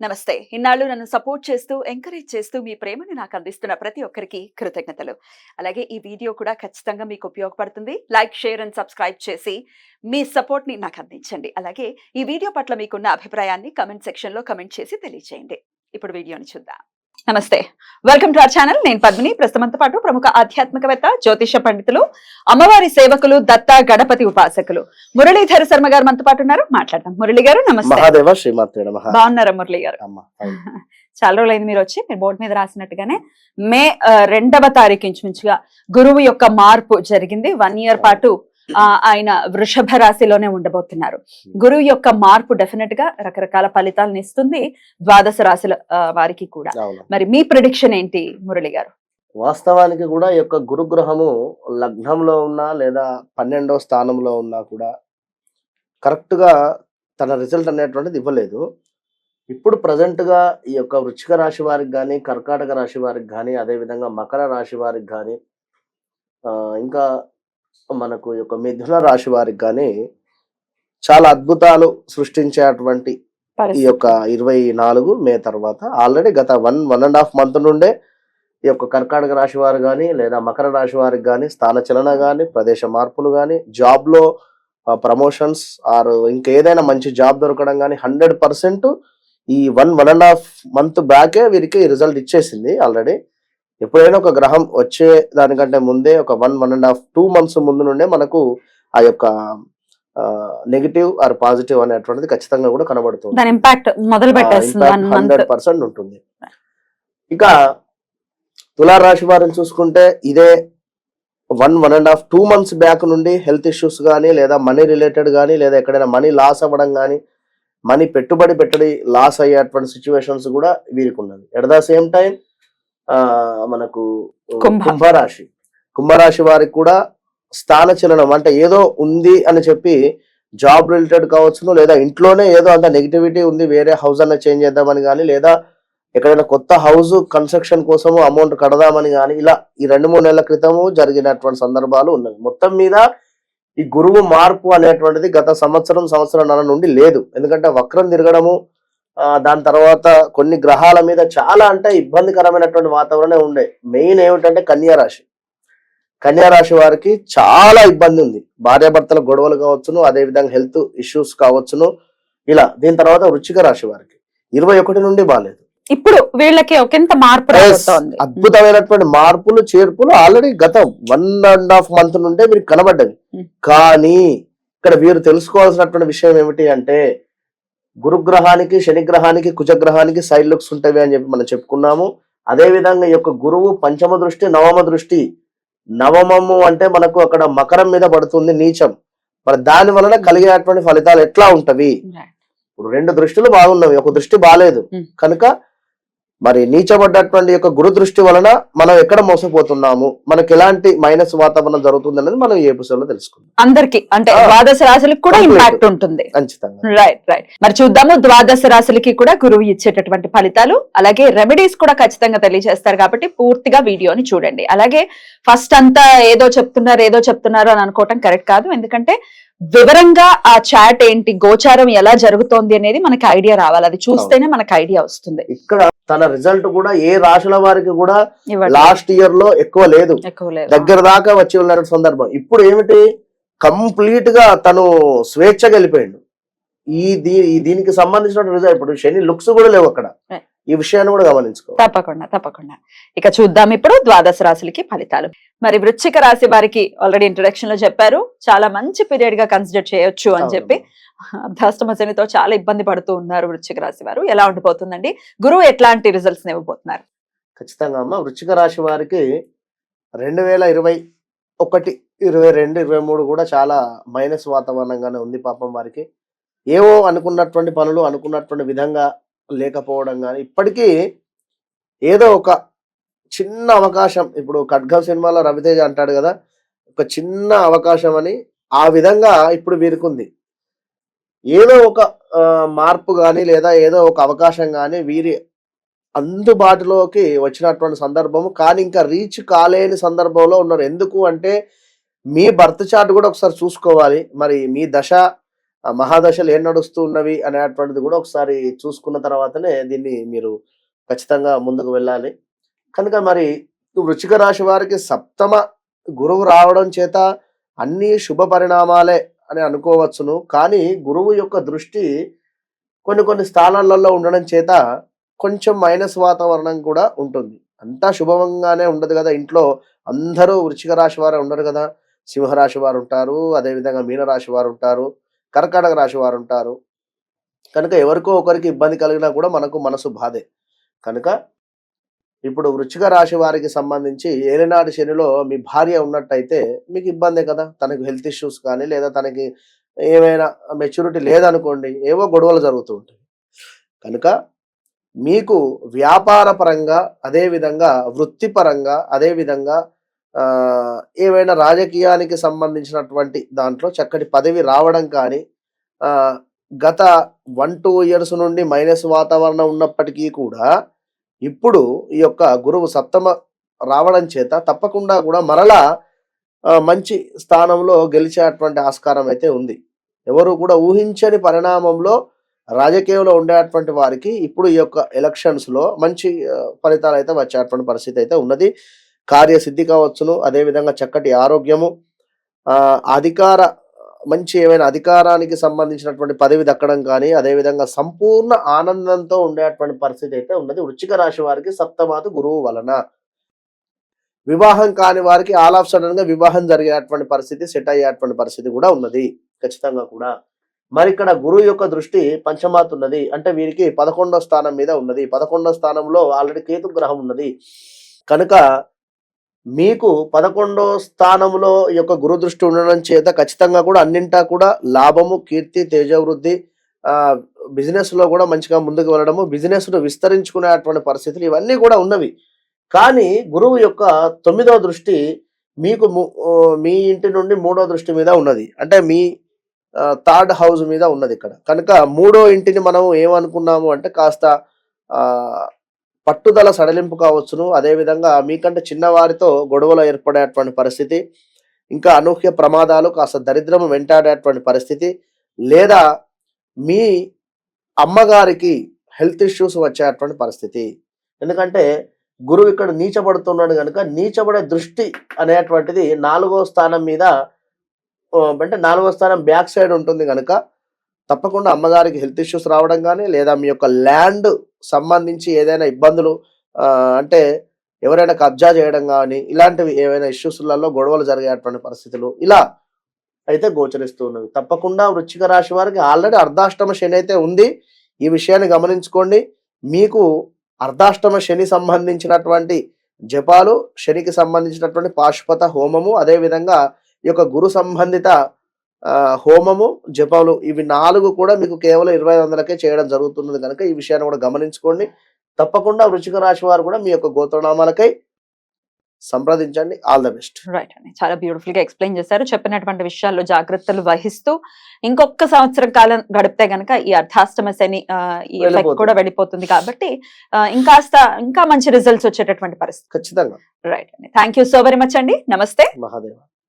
నమస్తే. ఇన్నాళ్ళు నన్ను సపోర్ట్ చేస్తూ, ఎంకరేజ్ చేస్తూ మీ ప్రేమని నాకు అందిస్తున్న ప్రతి ఒక్కరికి కృతజ్ఞతలు. అలాగే ఈ వీడియో కూడా ఖచ్చితంగా మీకు ఉపయోగపడుతుంది. లైక్, షేర్ అండ్ సబ్స్క్రైబ్ చేసి మీ సపోర్ట్‌ని నాకు అందించండి. అలాగే ఈ వీడియో పట్ల మీకున్న అభిప్రాయాన్ని కామెంట్ సెక్షన్‌లో కామెంట్ చేసి తెలియజేయండి. ఇప్పుడు వీడియోని చూద్దాం. నమస్తే. Welcome to our channel. నేను పద్మిని. ప్రస్తుతంతో పాటు ప్రముఖ ఆధ్యాత్మికవేత్త, జ్యోతిష పండితులు, అమ్మవారి సేవకులు, దత్త గణపతి ఉపాసకులు మురళీధర శర్మ గారు మనతో పాటు ఉన్నారు. మాట్లాడదాం. మురళి గారు నమస్తే. మహాదేవ శ్రీమాత్రే నమః. బాగున్నారా మురళి గారు? చాలా రోజులైంది మీరు వచ్చి. మీరు బోర్డు మీద రాసినట్టుగానే మే 2వ తారీఖు ఇంచుమించుగా గురువు యొక్క మార్పు జరిగింది. 1 ఇయర్ పాటు ఆయన వృషభ రాశిలోనే ఉండబోతున్నారు. గురువు యొక్క మార్పు డెఫినెట్ గా రకరకాల ఫలితాలను ఇస్తుంది ద్వాదశ రాశుల వారికి కూడా. మరి మీ ప్రిడిక్షన్ ఏంటి మురళి గారు? వాస్తవానికి కూడా ఈ యొక్క గురుగ్రహము లగ్నంలో ఉన్నా లేదా 12వ స్థానంలో ఉన్నా కూడా కరెక్ట్ గా తన రిజల్ట్ అనేటువంటిది ఇవ్వలేదు. ఇప్పుడు ప్రజెంట్ గా ఈ యొక్క వృశ్చిక రాశి వారికి కానీ, కర్కాటక రాశి వారికి కానీ, అదే విధంగా మకర రాశి వారికి కానీ, ఇంకా మనకు ఈ యొక్క మిథున రాశి వారికి కానీ చాలా అద్భుతాలు సృష్టించేటువంటి ఈ యొక్క 24 మే తర్వాత ఆల్రెడీ గత 1.5 మంత్ నుండే ఈ యొక్క కర్కాటక రాశి వారు కానీ లేదా మకర రాశి వారికి కానీ స్థానచలన కానీ, ప్రదేశ మార్పులు కానీ, జాబ్ లో ప్రమోషన్స్ ఆర్ ఇంకేదైనా మంచి జాబ్ దొరకడం కానీ 100% ఈ 1.5 మంత్ బ్యాకే వీరికి రిజల్ట్ ఇచ్చేసింది ఆల్రెడీ. ఎప్పుడైనా ఒక గ్రహం వచ్చే దానికంటే ముందే ఒక 1.5 2 మంత్స్ ముందు నుండే మనకు ఆ యొక్క నెగిటివ్ ఆర్ పాజిటివ్ అనేటువంటిది ఖచ్చితంగా కూడా కనబడుతుంది. దాని ఇంపాక్ట్ మొదలు పెట్టేస్తుంది. 100% ఉంటుంది. ఇక తులారాశి వారిని చూసుకుంటే ఇదే 1.5 2 మంత్స్ బ్యాక్ నుండి హెల్త్ ఇష్యూస్ కానీ లేదా మనీ రిలేటెడ్ కానీ లేదా ఎక్కడైనా మనీ లాస్ అవ్వడం కానీ, మనీ పెట్టుబడి లాస్ అయ్యేటువంటి సిచ్యువేషన్స్ కూడా వీరికి ఉన్నది. ఎట్ ద సేమ్ టైం మనకు కుంభరాశి వారికి కూడా స్థానచలనం అంటే ఏదో ఉంది అని చెప్పి జాబ్ రిలేటెడ్ కావచ్చును, లేదా ఇంట్లోనే ఏదో అంత నెగిటివిటీ ఉంది, వేరే హౌస్ అన్న చేంజ్ చేద్దామని కానీ, లేదా ఎక్కడైనా కొత్త హౌస్ కన్స్ట్రక్షన్ కోసము అమౌంట్ కడదామని కానీ, ఇలా ఈ 2-3 నెలల క్రితము జరిగినటువంటి సందర్భాలు ఉన్నాయి. మొత్తం మీద ఈ గురువు మార్పు అనేటువంటిది గత సంవత్సరంన్నర నుండి లేదు. ఎందుకంటే వక్రం తిరగడము, దాని తర్వాత కొన్ని గ్రహాల మీద చాలా అంటే ఇబ్బందికరమైనటువంటి వాతావరణం ఉండే. మెయిన్ ఏమిటంటే కన్యారాశి వారికి చాలా ఇబ్బంది ఉంది. భార్యాభర్తల గొడవలు కావచ్చును, అదే విధంగా హెల్త్ ఇష్యూస్ కావచ్చును, ఇలా. దీని తర్వాత వృశ్చిక రాశి వారికి 21 నుండి బాలేదు. ఇప్పుడు వీళ్ళకి ఒకంత మార్పు రాబోతోంది. అద్భుతమైనటువంటి మార్పులు, చేర్పులు ఆల్రెడీ గత 1.5 మంత్ నుండే వీరికి కనబడ్డది. కానీ ఇక్కడ వీరు తెలుసుకోవాల్సినటువంటి విషయం ఏమిటి అంటే, గురుగ్రహానికి, శనిగ్రహానికి, కుజగ్రహానికి సైడ్ లుక్స్ ఉంటాయి అని చెప్పి మనం చెప్పుకున్నాము. అదే విధంగా ఈ యొక్క గురువు పంచమ దృష్టి, నవమ దృష్టి. నవమము అంటే మనకు అక్కడ మకరం మీద పడుతుంది, నీచం. మరి దాని వలన కలిగేటువంటి ఫలితాలు ఎట్లా ఉంటవి? ఇప్పుడు 2 దృష్టిలు బాగున్నవి, ఒక దృష్టి బాలేదు కనుక మరి నీచబడ్డటువంటి యొక్క గురు దృష్టి వలన మనం ఎక్కడ మోసపోతున్నాము, మనకి ఎలాంటి మైనస్ వాతావరణం జరుగుతుంది అనేది మనం ఈ ఎపిసోడ్ లో తెలుసుకుందాం. అందరికి అంటే ద్వాదశ రాశులకు కూడా ఇంపాక్ట్ ఉంటుంది. ఖచ్చితంగా. రైట్. మరి చూద్దాము ద్వాదశ రాశులకి కూడా గురువు ఇచ్చేటటువంటి ఫలితాలు, అలాగే రెమెడీస్ కూడా ఖచ్చితంగా తెలియజేస్తారు. కాబట్టి పూర్తిగా వీడియోని చూడండి. అలాగే ఫస్ట్ అంతా ఏదో చెప్తున్నారు అని అనుకోవటం కరెక్ట్ కాదు. ఎందుకంటే వివరంగా ఆ చాట్ ఏంటి, గోచారం ఎలా జరుగుతోంది అనేది మనకి ఐడియా రావాలి. అది చూస్తేనే మనకి ఐడియా వస్తుంది. ఇక్కడ తన రిజల్ట్ కూడా ఏ రాశుల వారికి కూడా లాస్ట్ ఇయర్ లో ఎక్కువ లేదు, దగ్గర దాకా వచ్చి ఉన్న సందర్భం. ఇప్పుడు ఏమిటి, కంప్లీట్ గా తను స్వేచ్ఛగా వెళ్ళిపోయాడు. దీనికి సంబంధించిన రిజల్ట్ ఇప్పుడు శని లుక్స్ కూడా లేవు అక్కడ. ఈ విషయాన్ని కూడా గమనించుకో. తప్పకుండా. ఇక చూద్దాం ఇప్పుడు ద్వాదశ రాశులకి ఫలితాలు. మరి వృశ్చిక రాశి వారికి ఆల్రెడీ ఇంట్రొడక్షన్ లో చెప్పారు, చాలా మంచి పీరియడ్ గా కన్సిడర్ చేయొచ్చు అని చెప్పి. అర్ధాష్టమ శనితో చాలా ఇబ్బంది పడుతూ ఉన్నారు వృశ్చిక రాశి వారు. ఎలా ఉండిపోతుందండి? గురువు ఎట్లాంటి రిజల్ట్స్ ఇవ్వబోతున్నారు? ఖచ్చితంగా అమ్మ, వృశ్చిక రాశి వారికి 2021, 22, 23 కూడా చాలా మైనస్ వాతావరణంగానే ఉంది. పాపం వారికి ఏవో అనుకున్నటువంటి పనులు అనుకున్నటువంటి విధంగా లేకపోవడం కానీ, ఇప్పటికీ ఏదో ఒక చిన్న అవకాశం, ఇప్పుడు ఖడ్గం సినిమాలో రవితేజ అంటాడు కదా, ఒక చిన్న అవకాశం అని, ఆ విధంగా ఇప్పుడు వీరికి ఉంది. ఏదో ఒక మార్పు కానీ లేదా ఏదో ఒక అవకాశం కానీ వీరి అందుబాటులోకి వచ్చినటువంటి సందర్భము, కానీ ఇంకా రీచ్ కాలేని సందర్భంలో ఉన్నారు. ఎందుకు అంటే మీ బర్త్ చార్ట్ కూడా ఒకసారి చూసుకోవాలి. మరి మీ దశ మహాదశలు ఏం నడుస్తూ ఉన్నవి అనేటువంటిది కూడా ఒకసారి చూసుకున్న తర్వాతనే దీన్ని మీరు ఖచ్చితంగా ముందుకు వెళ్ళాలి. కనుక మరి వృశ్చిక రాశి వారికి సప్తమ గురువు రావడం చేత అన్ని శుభ పరిణామాలే అని అనుకోవచ్చును. కానీ గురువు యొక్క దృష్టి కొన్ని స్థానాలలో ఉండడం చేత కొంచెం మైనస్ వాతావరణం కూడా ఉంటుంది. అంతా శుభంగానే ఉండదు కదా. ఇంట్లో అందరూ వృశ్చిక రాశి వారే ఉండరు కదా. సింహరాశి వారు ఉంటారు, అదేవిధంగా మీనరాశి వారు ఉంటారు, కర్కాటక రాశి వారు ఉంటారు. కనుక ఎవరికో ఒకరికి ఇబ్బంది కలిగినా కూడా మనకు మనసు బాధే. కనుక ఇప్పుడు వృశ్చిక రాశి వారికి సంబంధించి ఏలినాటి శనిలో మీ భార్య ఉన్నట్టయితే మీకు ఇబ్బందే కదా. తనకు హెల్త్ ఇష్యూస్ కానీ లేదా తనకి ఏమైనా మెచ్యూరిటీ లేదనుకోండి, ఏవో గొడవలు జరుగుతూ ఉంటాయి. కనుక మీకు వ్యాపార పరంగా, అదేవిధంగా వృత్తిపరంగా, అదేవిధంగా ఏవైనా రాజకీయానికి సంబంధించినటువంటి దాంట్లో చక్కటి పదవి రావడం కానీ, గత 1-2 ఇయర్స్ నుండి మైనస్ వాతావరణం ఉన్నప్పటికీ కూడా ఇప్పుడు ఈ యొక్క గురువు సప్తమ రావడం చేత తప్పకుండా కూడా మరలా మంచి స్థానంలో గెలిచేటువంటి ఆస్కారం అయితే ఉంది. ఎవరు కూడా ఊహించని పరిణామంలో రాజకీయంలో ఉండేటువంటి వారికి ఇప్పుడు ఈ యొక్క ఎలక్షన్స్లో మంచి ఫలితాలు అయితే వచ్చేటువంటి పరిస్థితి అయితే ఉన్నది. కార్యసిద్ధి కావచ్చును, అదేవిధంగా చక్కటి ఆరోగ్యము, అధికార మంచి ఏమైనా అధికారానికి సంబంధించినటువంటి పదవి దక్కడం కానీ, అదేవిధంగా సంపూర్ణ ఆనందంతో ఉండేటువంటి పరిస్థితి అయితే ఉన్నది వృశ్చిక రాశి వారికి సప్తమాది గురువు వలన. వివాహం కాని వారికి ఆల్ ఆఫ్ సడన్ గా వివాహం జరిగేటువంటి పరిస్థితి, సెట్ అయ్యేటువంటి పరిస్థితి కూడా ఉన్నది ఖచ్చితంగా కూడా. మరి ఇక్కడ గురువు యొక్క దృష్టి పంచమాత్ ఉన్నది, అంటే వీరికి 11వ స్థానం మీద ఉన్నది. 11వ స్థానంలో ఆల్రెడీ కేతు గ్రహం ఉన్నది. కనుక మీకు 11వ స్థానంలో ఈ యొక్క గురు దృష్టి ఉండడం చేత ఖచ్చితంగా కూడా అన్నింటా కూడా లాభము, కీర్తి, తేజవృద్ధి, బిజినెస్ లో కూడా మంచిగా ముందుకు వెళ్ళడము, బిజినెస్ ను విస్తరించుకునేటువంటి పరిస్థితులు ఇవన్నీ కూడా ఉన్నవి. కానీ గురువు యొక్క 9వ దృష్టి మీకు మీ ఇంటి నుండి 3వ దృష్టి మీద ఉన్నది, అంటే మీ 3rd హౌస్ మీద ఉన్నది ఇక్కడ. కనుక 3వ ఇంటిని మనం ఏమనుకున్నాము అంటే కాస్త పట్టుదల సడలింపు కావచ్చును, అదేవిధంగా మీకంటే చిన్నవారితో గొడవలు ఏర్పడేటువంటి పరిస్థితి, ఇంకా అనూహ్య ప్రమాదాలు, కాస్త దరిద్రము వెంటాడేటువంటి పరిస్థితి, లేదా మీ అమ్మగారికి హెల్త్ ఇష్యూస్ వచ్చేటువంటి పరిస్థితి. ఎందుకంటే గురువు ఇక్కడ నీచబడుతున్నాడు కనుక నీచబడే దృష్టి అనేటువంటిది 4వ స్థానం మీద, అంటే 4వ స్థానం బ్యాక్ సైడ్ ఉంటుంది కనుక తప్పకుండా అమ్మగారికి హెల్త్ ఇష్యూస్ రావడం కానీ, లేదా మీ యొక్క ల్యాండ్ సంబంధించి ఏదైనా ఇబ్బందులు, అంటే ఎవరైనా కబ్జా చేయడం కానీ, ఇలాంటివి ఏవైనా ఇష్యూస్లలో గొడవలు జరిగేటువంటి పరిస్థితులు ఇలా అయితే గోచరిస్తూ ఉన్నవి. తప్పకుండా వృశ్చిక రాశి వారికి ఆల్రెడీ అర్ధాష్టమ శని అయితే ఉంది. ఈ విషయాన్ని గమనించుకోండి. మీకు అర్ధాష్టమ శని సంబంధించినటువంటి జపాలు, శనికి సంబంధించినటువంటి పాశుపత హోమము, అదేవిధంగా ఈ యొక్క గురు సంబంధిత హోమము, జపాలు, ఇవి 4 కూడా మీకు కేవలం 2500కే చేయడం జరుగుతున్నది కనుక ఈ విషయాన్ని కూడా గమనించుకోండి. తప్పకుండా వృశ్చిక రాశి వారు కూడా మీ యొక్క గోత్రనామాలకై సంప్రదించండి. All the best. రైట్ అండి, చాలా బ్యూటిఫుల్ గా ఎక్స్ప్లెయిన్ చేశారు. చెప్పినటువంటి విషయాల్లో జాగ్రత్తలు వహిస్తూ ఇంకొక సంవత్సరం కాలం గడిపితే గనక ఈ అర్ధాష్టమ శని ఈ ఎఫెక్ట్ కూడా వెళ్ళిపోతుంది కాబట్టి ఇంకా మంచి రిజల్ట్స్ వచ్చేటటువంటి పరిస్థితి ఖచ్చితంగా. రైట్ అండి, thank you so very much అండి. నమస్తే. మహాదేవ.